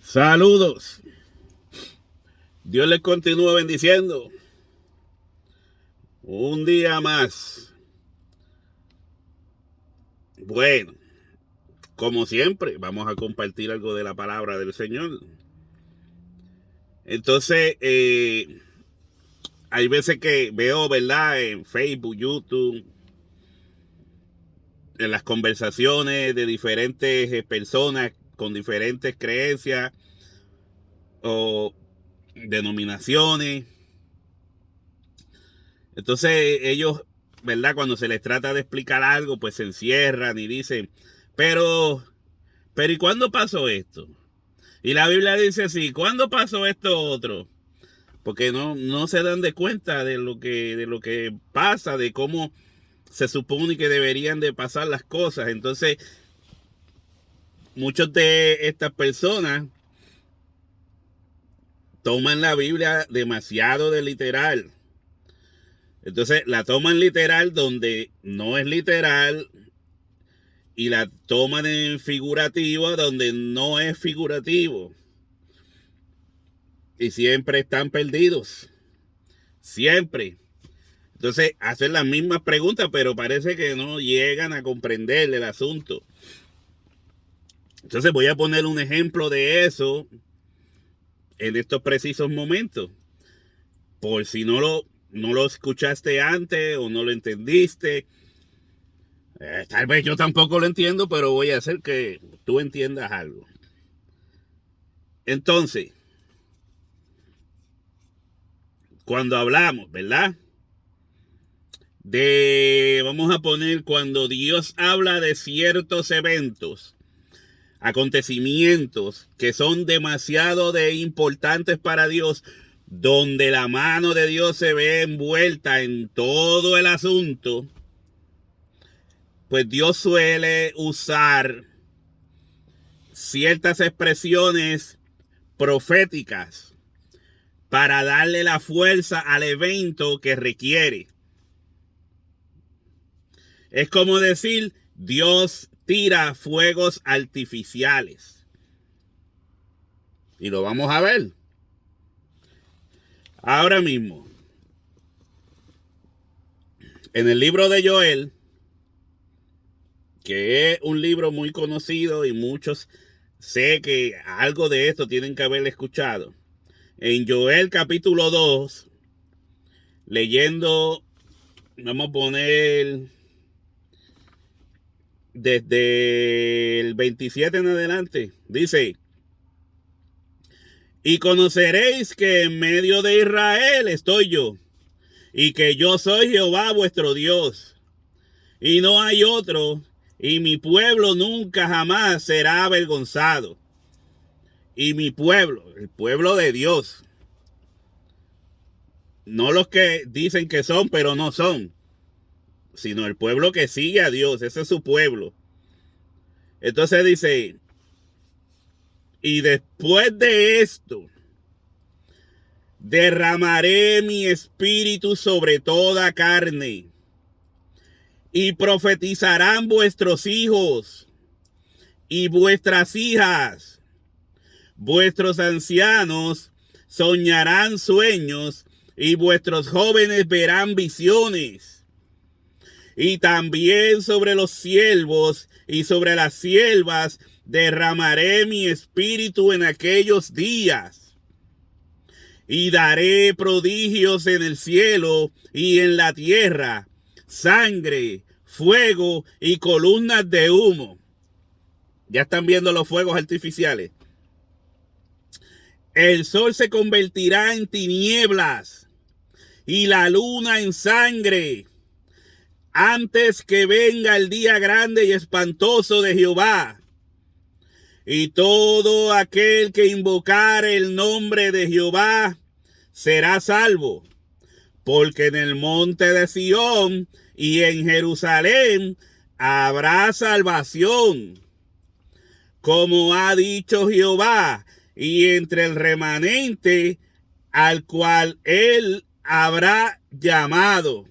Saludos. Dios les continúe bendiciendo. Un día más. Bueno, como siempre, vamos a compartir algo de la palabra del Señor. Entonces, hay veces que veo, ¿verdad? En Facebook, YouTube, en las conversaciones de diferentes personas con diferentes creencias o denominaciones. Entonces ellos, ¿verdad? Cuando se les trata de explicar algo, pues se encierran y dicen, pero ¿y cuándo pasó esto? Y la Biblia dice así, ¿cuándo pasó esto otro? Porque no se dan de cuenta de lo que pasa, de cómo se supone que deberían de pasar las cosas. Entonces, muchos de estas personas toman la Biblia demasiado de literal. Entonces, la toman literal donde no es literal y la toman en figurativo donde no es figurativo. Y siempre están perdidos. Siempre. Entonces hacen las mismas preguntas, pero parece que no llegan a comprender el asunto. Entonces voy a poner un ejemplo de eso en estos precisos momentos. Por si no lo escuchaste antes o no lo entendiste. Tal vez yo tampoco lo entiendo, pero voy a hacer que tú entiendas algo. Entonces, cuando hablamos, ¿verdad? Vamos a poner, cuando Dios habla de ciertos eventos, acontecimientos que son demasiado importantes para Dios, donde la mano de Dios se ve envuelta en todo el asunto, pues Dios suele usar ciertas expresiones proféticas para darle la fuerza al evento que requiere. Es como decir, Dios tira fuegos artificiales. Y lo vamos a ver. Ahora mismo, en el libro de Joel, que es un libro muy conocido y muchos sé que algo de esto tienen que haber escuchado. En Joel capítulo 2, leyendo, vamos a poner desde el 27 en adelante, dice: y conoceréis que en medio de Israel estoy yo, y que yo soy Jehová vuestro Dios, y no hay otro, y mi pueblo nunca jamás será avergonzado. Y mi pueblo, el pueblo de Dios, no los que dicen que son, pero no son, sino el pueblo que sigue a Dios, ese es su pueblo. Entonces dice, y después de esto, derramaré mi espíritu sobre toda carne, y profetizarán vuestros hijos y vuestras hijas. Vuestros ancianos soñarán sueños y vuestros jóvenes verán visiones. Y también sobre los siervos y sobre las siervas derramaré mi espíritu en aquellos días. Y daré prodigios en el cielo y en la tierra, sangre, fuego y columnas de humo. Ya están viendo los fuegos artificiales. El sol se convertirá en tinieblas y la luna en sangre, antes que venga el día grande y espantoso de Jehová. Y todo aquel que invocare el nombre de Jehová será salvo, porque en el monte de Sión y en Jerusalén habrá salvación, como ha dicho Jehová, y entre el remanente al cual él habrá llamado.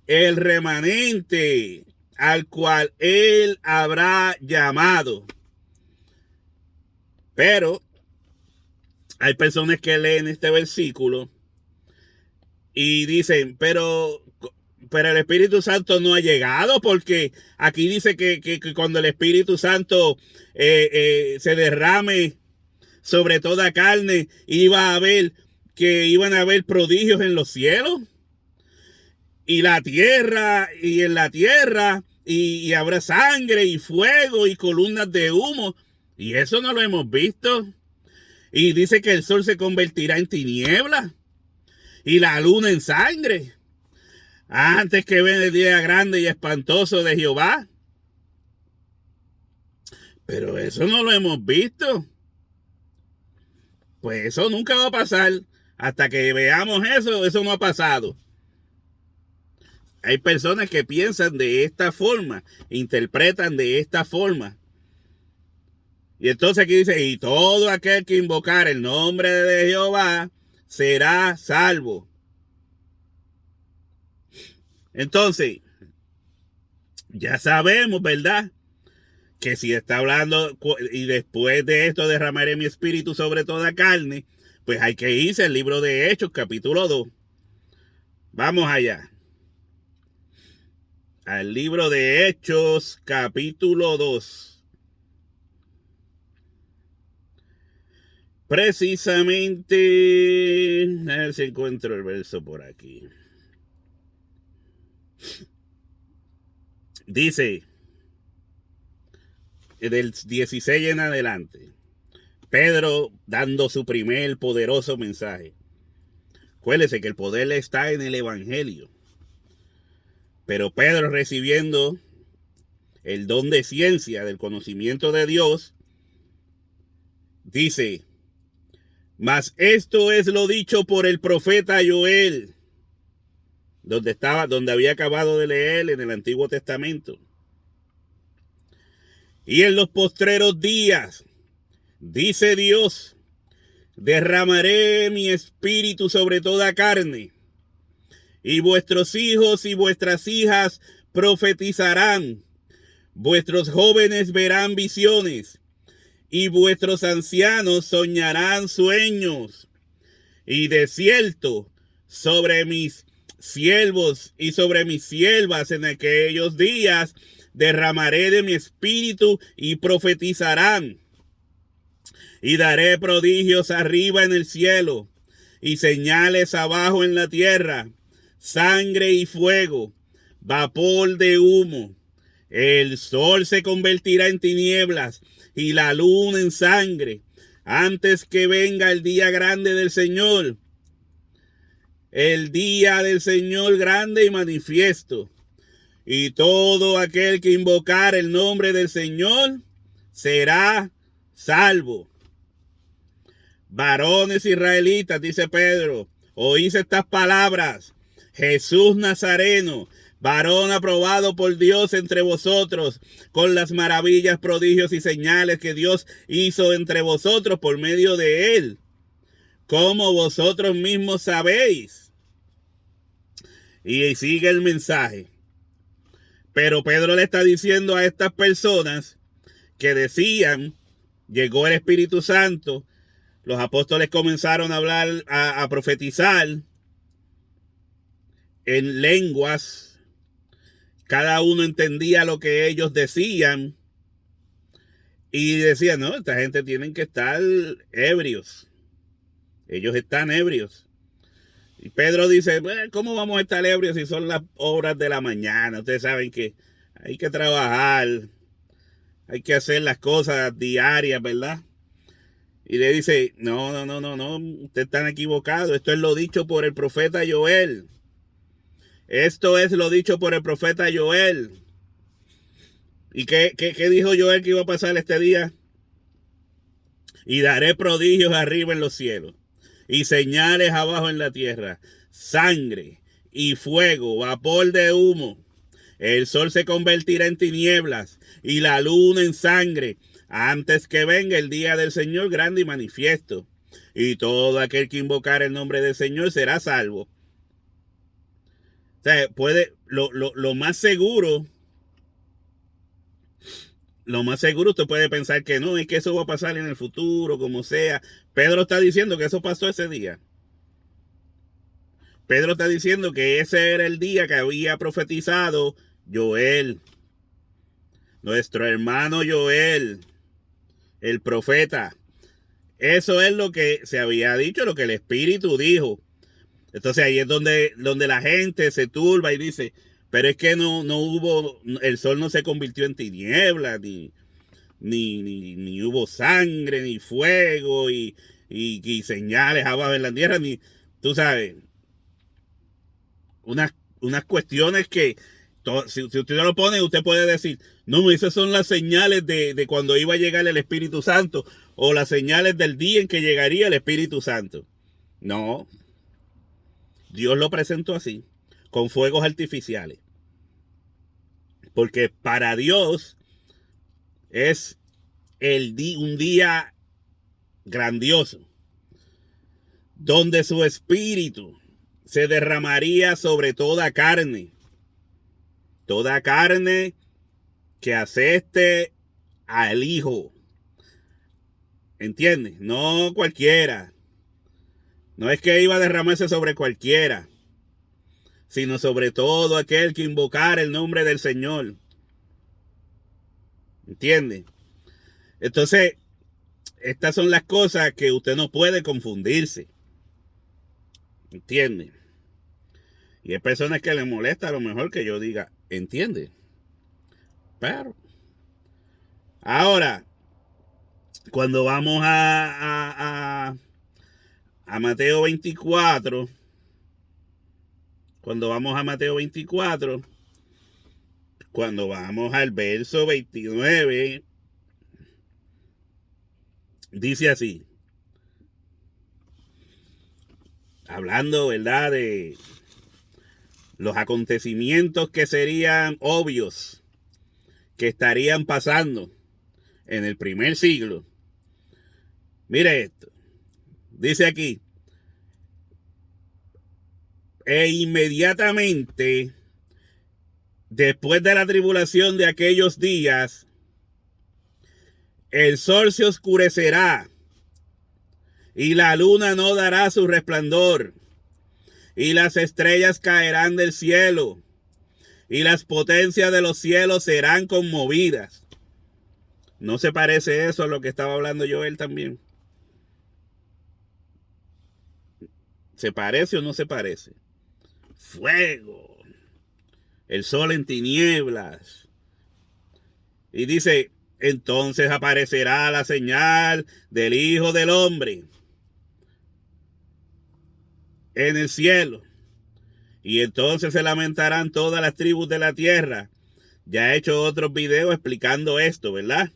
El remanente al cual él habrá llamado. Pero hay personas que leen este versículo y dicen, pero el Espíritu Santo no ha llegado, porque aquí dice que cuando el Espíritu Santo se derrame sobre toda carne, iban a haber prodigios en los cielos y la tierra, y en la tierra, y habrá sangre y fuego y columnas de humo, y eso no lo hemos visto. Y dice que el sol se convertirá en tinieblas y la luna en sangre antes que venga el día grande y espantoso de Jehová. Pero eso no lo hemos visto. Pues eso nunca va a pasar. Hasta que veamos eso no ha pasado. Hay personas que piensan de esta forma, interpretan de esta forma. Y entonces aquí dice, y todo aquel que invocar el nombre de Jehová será salvo. Entonces, ya sabemos, ¿verdad? Que si está hablando, y después de esto derramaré mi espíritu sobre toda carne, pues hay que irse al libro de Hechos, capítulo 2. Vamos allá. Al libro de Hechos, capítulo 2. Precisamente, a ver si encuentro el verso por aquí. Dice, del 16 en adelante, Pedro dando su primer poderoso mensaje. Acuérdese que el poder está en el evangelio. Pero Pedro, recibiendo el don de ciencia, del conocimiento de Dios, dice, mas esto es lo dicho por el profeta Joel, donde había acabado de leer en el Antiguo Testamento. Y en los postreros días, dice Dios, derramaré mi espíritu sobre toda carne, y vuestros hijos y vuestras hijas profetizarán, vuestros jóvenes verán visiones, y vuestros ancianos soñarán sueños. Y de cierto, sobre mis siervos y sobre mis siervas en aquellos días derramaré de mi espíritu y profetizarán. Y daré prodigios arriba en el cielo y señales abajo en la tierra, sangre y fuego, vapor de humo. El sol se convertirá en tinieblas y la luna en sangre antes que venga el día grande del Señor. El día del Señor grande y manifiesto. Y todo aquel que invocar el nombre del Señor será salvo. Varones israelitas, dice Pedro, oís estas palabras. Jesús Nazareno, varón aprobado por Dios entre vosotros, con las maravillas, prodigios y señales que Dios hizo entre vosotros por medio de él, como vosotros mismos sabéis. Y sigue el mensaje. Pero Pedro le está diciendo a estas personas que decían, llegó el Espíritu Santo, los apóstoles comenzaron a hablar, a profetizar en lenguas. Cada uno entendía lo que ellos decían y decían, no, esta gente tienen que estar ebrios. Ellos están ebrios. Y Pedro dice, ¿cómo vamos a estar ebrios si son las horas de la mañana? Ustedes saben que hay que trabajar, hay que hacer las cosas diarias, ¿verdad? Y le dice, no, ustedes están equivocados. Esto es lo dicho por el profeta Joel. Esto es lo dicho por el profeta Joel. ¿Y qué dijo Joel que iba a pasar este día? Y daré prodigios arriba en los cielos y señales abajo en la tierra, sangre y fuego, vapor de humo. El sol se convertirá en tinieblas y la luna en sangre antes que venga el día del Señor grande y manifiesto. Y todo aquel que invocar el nombre del Señor será salvo. O sea, lo más seguro lo más seguro usted puede pensar que no, es que eso va a pasar en el futuro, como sea. Pedro está diciendo que eso pasó ese día. Pedro está diciendo que ese era el día que había profetizado Joel, nuestro hermano Joel, el profeta. Eso es lo que se había dicho, lo que el Espíritu dijo. Entonces ahí es donde la gente se turba y dice, pero es que no hubo, el sol no se convirtió en tinieblas, ni hubo sangre, ni fuego, y señales abajo en la tierra, ni, tú sabes, unas cuestiones que, si usted lo pone, usted puede decir, no, esas son las señales de cuando iba a llegar el Espíritu Santo, o las señales del día en que llegaría el Espíritu Santo. No, Dios lo presentó así, con fuegos artificiales. Porque para Dios es un día grandioso, donde su espíritu se derramaría sobre toda carne que acepte al Hijo. ¿Entiendes? No cualquiera. No es que iba a derramarse sobre cualquiera, sino sobre todo aquel que invocara el nombre del Señor. ¿Entiendes? Entonces, estas son las cosas que usted no puede confundirse. ¿Entiende? Y hay personas que les molesta a lo mejor que yo diga, ¿entiende? Pero ahora, cuando vamos a Mateo 24, cuando vamos al verso 29, dice así, hablando, ¿verdad?, de los acontecimientos que serían obvios, que estarían pasando en el primer siglo. Mire esto, dice aquí, e inmediatamente después de la tribulación de aquellos días, el sol se oscurecerá y la luna no dará su resplandor y las estrellas caerán del cielo y las potencias de los cielos serán conmovidas. ¿No se parece eso a lo que estaba hablando Joel también? ¿Se parece o no se parece? Fuego, el sol en tinieblas. Y dice, entonces aparecerá la señal del Hijo del Hombre en el cielo. Y entonces se lamentarán todas las tribus de la tierra. Ya he hecho otros videos explicando esto, ¿verdad?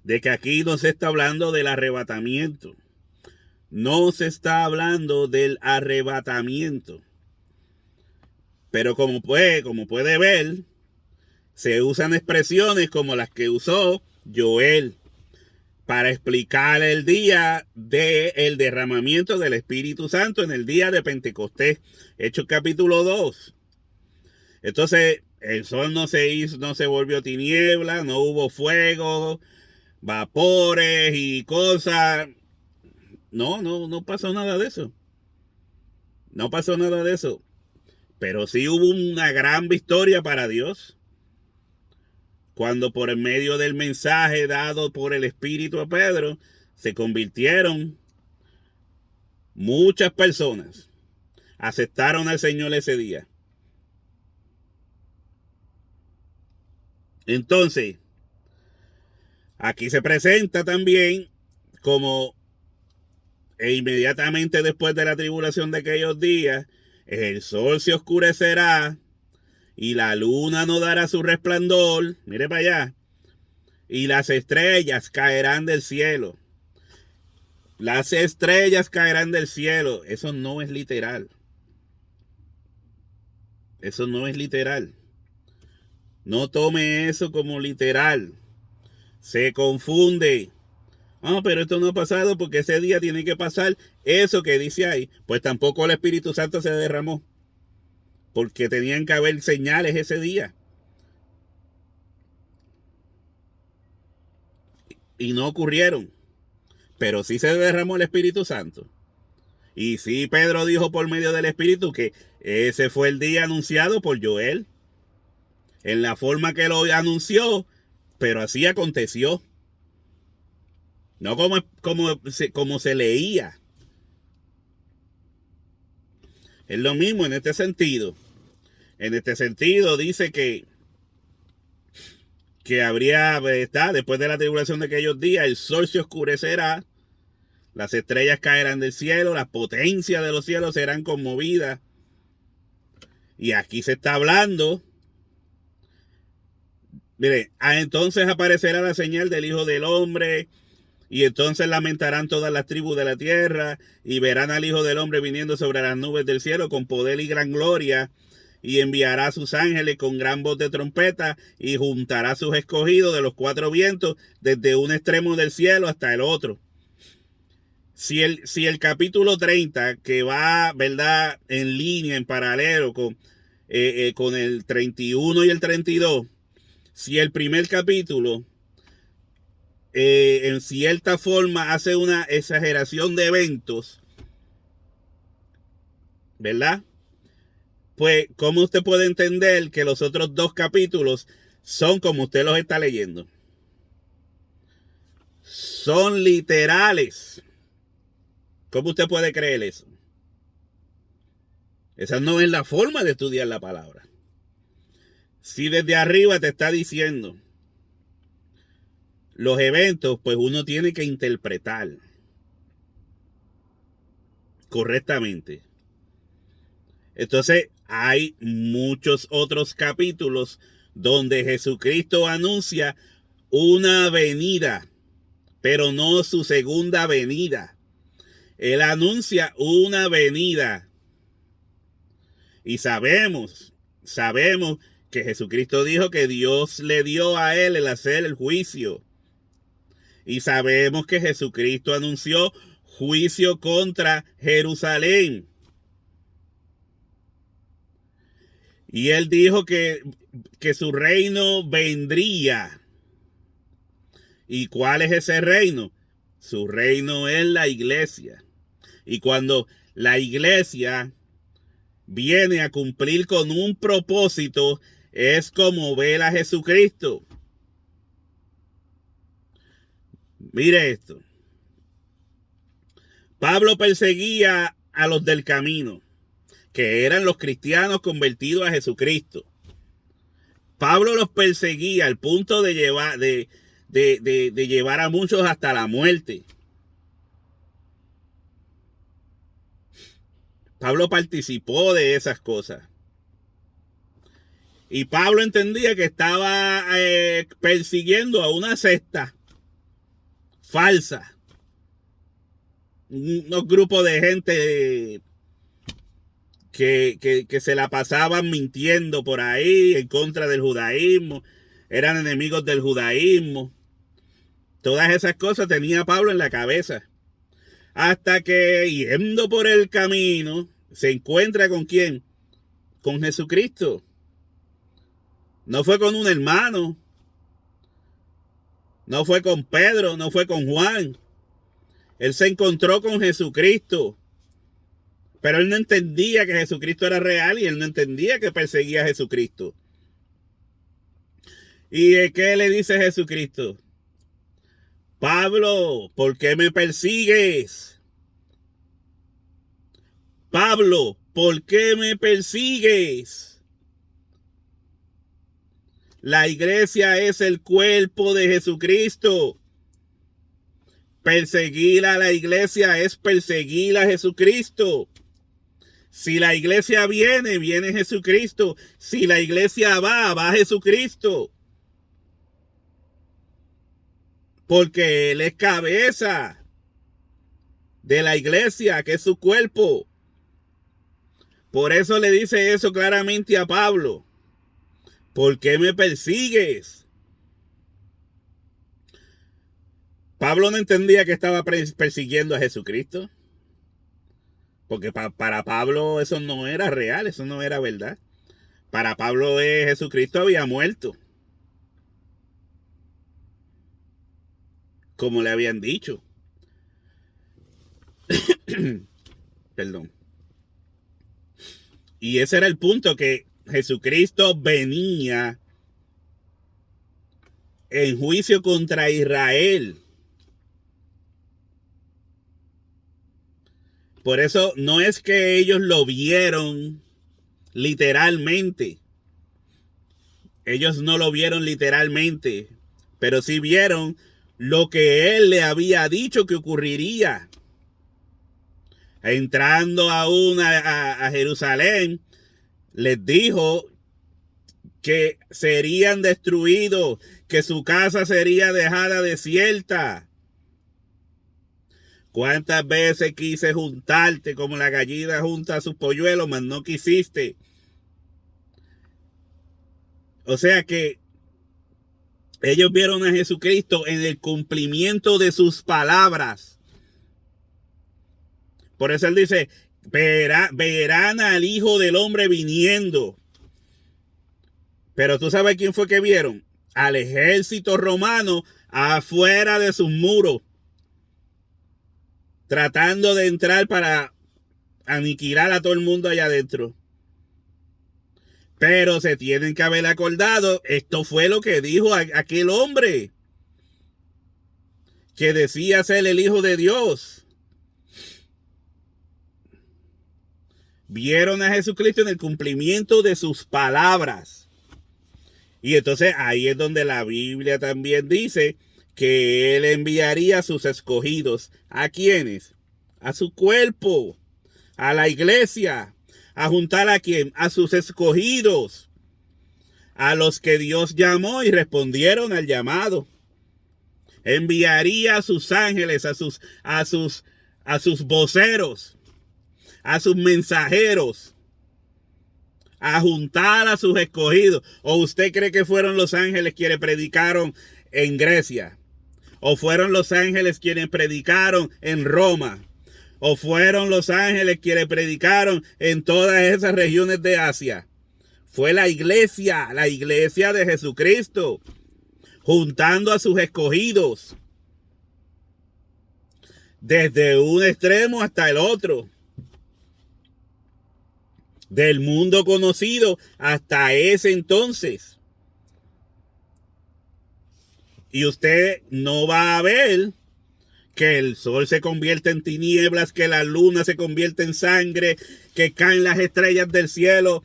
De que aquí no se está hablando del arrebatamiento. No se está hablando del arrebatamiento. Pero como puede ver, se usan expresiones como las que usó Joel para explicar el día del derramamiento del Espíritu Santo en el día de Pentecostés. Hechos capítulo 2. Entonces, el sol no se volvió tiniebla, no hubo fuego, vapores y cosas. No pasó nada de eso. No pasó nada de eso. Pero sí hubo una gran victoria para Dios. Cuando por medio del mensaje dado por el Espíritu a Pedro, se convirtieron muchas personas. Aceptaron al Señor ese día. Entonces, aquí se presenta también como inmediatamente después de la tribulación de aquellos días, el sol se oscurecerá y la luna no dará su resplandor. Mire para allá. Y las estrellas caerán del cielo. Las estrellas caerán del cielo. Eso no es literal. Eso no es literal. No tome eso como literal. Se confunde. Pero esto no ha pasado porque ese día tiene que pasar eso que dice ahí. Pues tampoco el Espíritu Santo se derramó, porque tenían que haber señales ese día. y no ocurrieron. Pero sí se derramó el Espíritu Santo. Y sí, Pedro dijo por medio del Espíritu que ese fue el día anunciado por Joel. En la forma que lo anunció, pero así aconteció. No como se leía. Es lo mismo en este sentido. En este sentido dice que habría, está, después de la tribulación de aquellos días, el sol se oscurecerá, las estrellas caerán del cielo, las potencias de los cielos serán conmovidas. Y aquí se está hablando, mire, entonces aparecerá la señal del Hijo del Hombre, y entonces lamentarán todas las tribus de la tierra, y verán al Hijo del Hombre viniendo sobre las nubes del cielo con poder y gran gloria, y enviará a sus ángeles con gran voz de trompeta, y juntará a sus escogidos de los cuatro vientos, desde un extremo del cielo hasta el otro. Si el capítulo 30, que va, ¿verdad?, en línea, en paralelo con el 31 y el 32, si el primer capítulo en cierta forma hace una exageración de eventos, ¿verdad? Pues, ¿cómo usted puede entender que los otros dos capítulos son como usted los está leyendo? Son literales. ¿Cómo usted puede creer eso? Esa no es la forma de estudiar la palabra. Si desde arriba te está diciendo los eventos, pues uno tiene que interpretar correctamente. Entonces, hay muchos otros capítulos donde Jesucristo anuncia una venida, pero no su segunda venida. Él anuncia una venida. Y sabemos que Jesucristo dijo que Dios le dio a él el hacer el juicio. Y sabemos que Jesucristo anunció juicio contra Jerusalén. Y él dijo que su reino vendría. ¿Y cuál es ese reino? Su reino es la iglesia. Y cuando la iglesia viene a cumplir con un propósito, es como ver a Jesucristo. Mire esto. Pablo perseguía a los del camino, que eran los cristianos convertidos a Jesucristo. Pablo los perseguía al punto de llevar a muchos hasta la muerte. Pablo participó de esas cosas. Y Pablo entendía que estaba persiguiendo a una secta falsa. Unos grupos de gente que se la pasaban mintiendo por ahí en contra del judaísmo. Eran enemigos del judaísmo. Todas esas cosas tenía Pablo en la cabeza. Hasta que, yendo por el camino, se encuentra ¿con quién? Con Jesucristo. No fue con un hermano. No fue con Pedro, no fue con Juan. Él se encontró con Jesucristo. Pero él no entendía que Jesucristo era real y él no entendía que perseguía a Jesucristo. ¿Y qué le dice Jesucristo? Pablo, ¿por qué me persigues? Pablo, ¿por qué me persigues? La iglesia es el cuerpo de Jesucristo. Perseguir a la iglesia es perseguir a Jesucristo. Si la iglesia viene, viene Jesucristo. Si la iglesia va Jesucristo. Porque Él es cabeza de la iglesia, que es su cuerpo. Por eso le dice eso claramente a Pablo. ¿Por qué me persigues? Pablo no entendía que estaba persiguiendo a Jesucristo. Porque para Pablo eso no era real, eso no era verdad. Para Pablo Jesucristo había muerto. como le habían dicho. Perdón. Y ese era el punto, que Jesucristo venía en juicio contra Israel. Por eso no es que ellos lo vieron literalmente. Ellos no lo vieron literalmente, pero sí vieron lo que él le había dicho que ocurriría. Entrando aún a Jerusalén, les dijo que serían destruidos, que su casa sería dejada desierta. ¿Cuántas veces quise juntarte como la gallina junta a sus polluelos, mas no quisiste? O sea que ellos vieron a Jesucristo en el cumplimiento de sus palabras. Por eso él dice, verán al Hijo del Hombre viniendo. Pero tú sabes quién fue que vieron: al ejército romano afuera de sus muros, tratando de entrar para aniquilar a todo el mundo allá adentro. Pero se tienen que haber acordado, esto fue lo que dijo aquel hombre que decía ser el Hijo de Dios. Vieron a Jesucristo en el cumplimiento de sus palabras. Y entonces ahí es donde la Biblia también dice que él enviaría a sus escogidos. ¿A quiénes? A su cuerpo, a la iglesia. ¿A juntar a quién? A sus escogidos, a los que Dios llamó y respondieron al llamado. Enviaría a sus ángeles, a sus voceros, a sus mensajeros, a juntar a sus escogidos. ¿O usted cree que fueron los ángeles quienes predicaron en Grecia? ¿O fueron los ángeles quienes predicaron en Roma? ¿O fueron los ángeles quienes predicaron en todas esas regiones de Asia? Fue la iglesia de Jesucristo, juntando a sus escogidos, desde un extremo hasta el otro, del mundo conocido hasta ese entonces. Y usted no va a ver que el sol se convierte en tinieblas, que la luna se convierte en sangre, que caen las estrellas del cielo.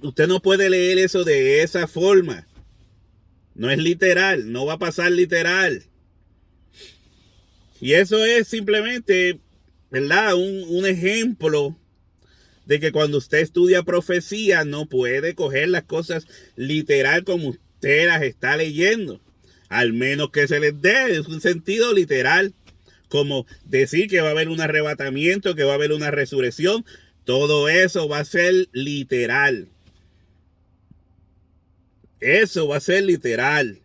Usted no puede leer eso de esa forma. No es literal, no va a pasar literal. Y eso es simplemente, ¿verdad?, un ejemplo de que cuando usted estudia profecía no puede coger las cosas literal como usted las está leyendo. Al menos que se les dé un sentido literal, como decir que va a haber un arrebatamiento, que va a haber una resurrección. Todo eso va a ser literal. Eso va a ser literal.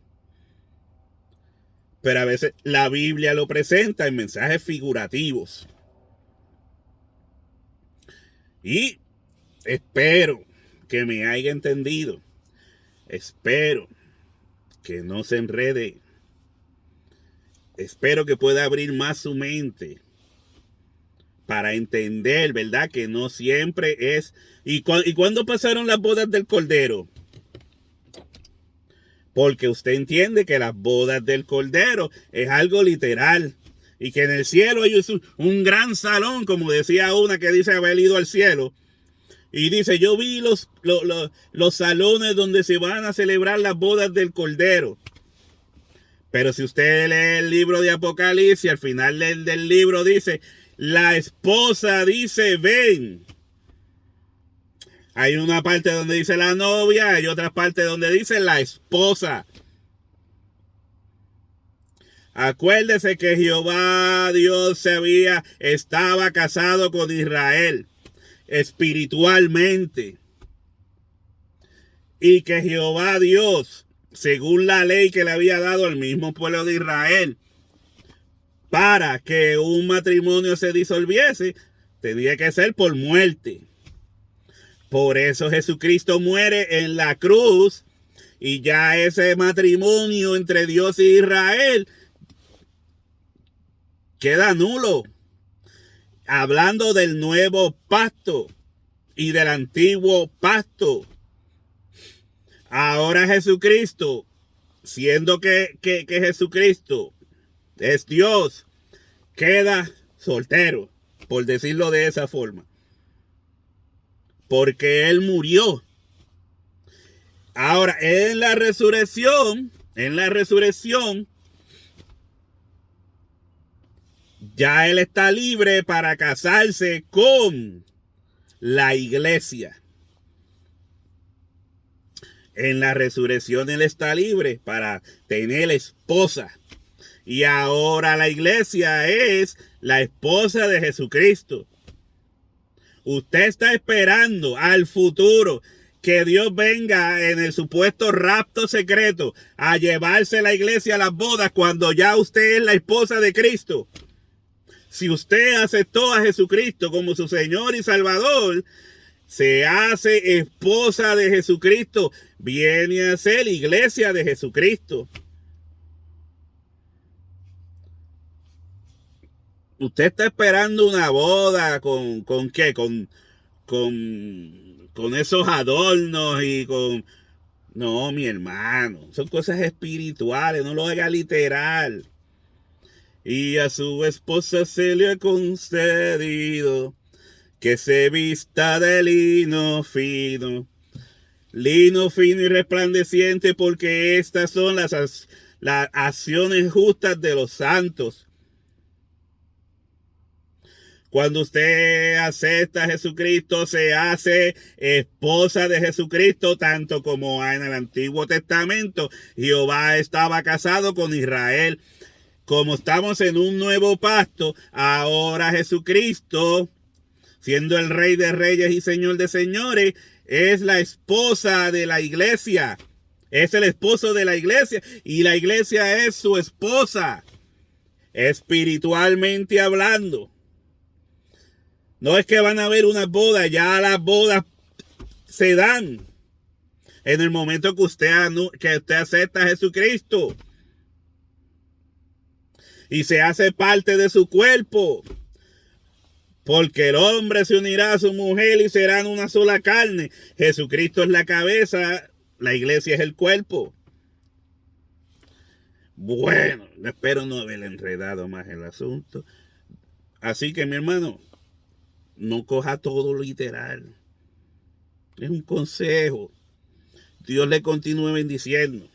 Pero a veces la Biblia lo presenta en mensajes figurativos. Y espero que me haya entendido. Espero que no se enrede. Espero que pueda abrir más su mente para entender, ¿verdad?, que no siempre es. ¿Y cuándo pasaron las bodas del Cordero? Porque usted entiende que las bodas del Cordero es algo literal. Y que en el cielo hay un gran salón, como decía una que dice haber ido al cielo. Y dice, yo vi los salones donde se van a celebrar las bodas del Cordero. Pero si usted lee el libro de Apocalipsis, al final del libro dice, la esposa dice, ven. Hay una parte donde dice la novia, hay otra parte donde dice la esposa. Acuérdese que Jehová Dios estaba casado con Israel espiritualmente. Y que Jehová Dios, según la ley que le había dado al mismo pueblo de Israel, para que un matrimonio se disolviese, tenía que ser por muerte. Por eso Jesucristo muere en la cruz y ya ese matrimonio entre Dios y Israel queda nulo. Hablando del nuevo pacto y del antiguo pacto. Ahora Jesucristo, siendo que Jesucristo es Dios, queda soltero, por decirlo de esa forma. Porque Él murió. Ahora, en la resurrección, ya Él está libre para casarse con la iglesia. En la resurrección Él está libre para tener esposa. Y ahora la iglesia es la esposa de Jesucristo. Usted está esperando al futuro que Dios venga en el supuesto rapto secreto a llevarse la iglesia a las bodas cuando ya usted es la esposa de Cristo. Si usted aceptó a Jesucristo como su Señor y Salvador, se hace esposa de Jesucristo, viene a ser iglesia de Jesucristo. Usted está esperando una boda con ¿qué? Con esos adornos y con... No, mi hermano, son cosas espirituales, no lo haga literal. Y a su esposa se le ha concedido que se vista de lino fino y resplandeciente, porque estas son las acciones justas de los santos. Cuando usted acepta a Jesucristo, se hace esposa de Jesucristo, tanto como en el Antiguo Testamento Jehová estaba casado con Israel. Como estamos en un nuevo pacto, ahora Jesucristo, siendo el Rey de Reyes y Señor de Señores, es la esposa de la iglesia. Es el esposo de la iglesia y la iglesia es su esposa, espiritualmente hablando. No es que van a haber unas bodas, ya las bodas se dan en el momento que usted acepta a Jesucristo y se hace parte de su cuerpo. Porque el hombre se unirá a su mujer y serán una sola carne. Jesucristo es la cabeza, la iglesia es el cuerpo. Bueno, espero no haber enredado más el asunto. Así que, mi hermano, no coja todo literal. Es un consejo. Dios le continúe bendiciendo.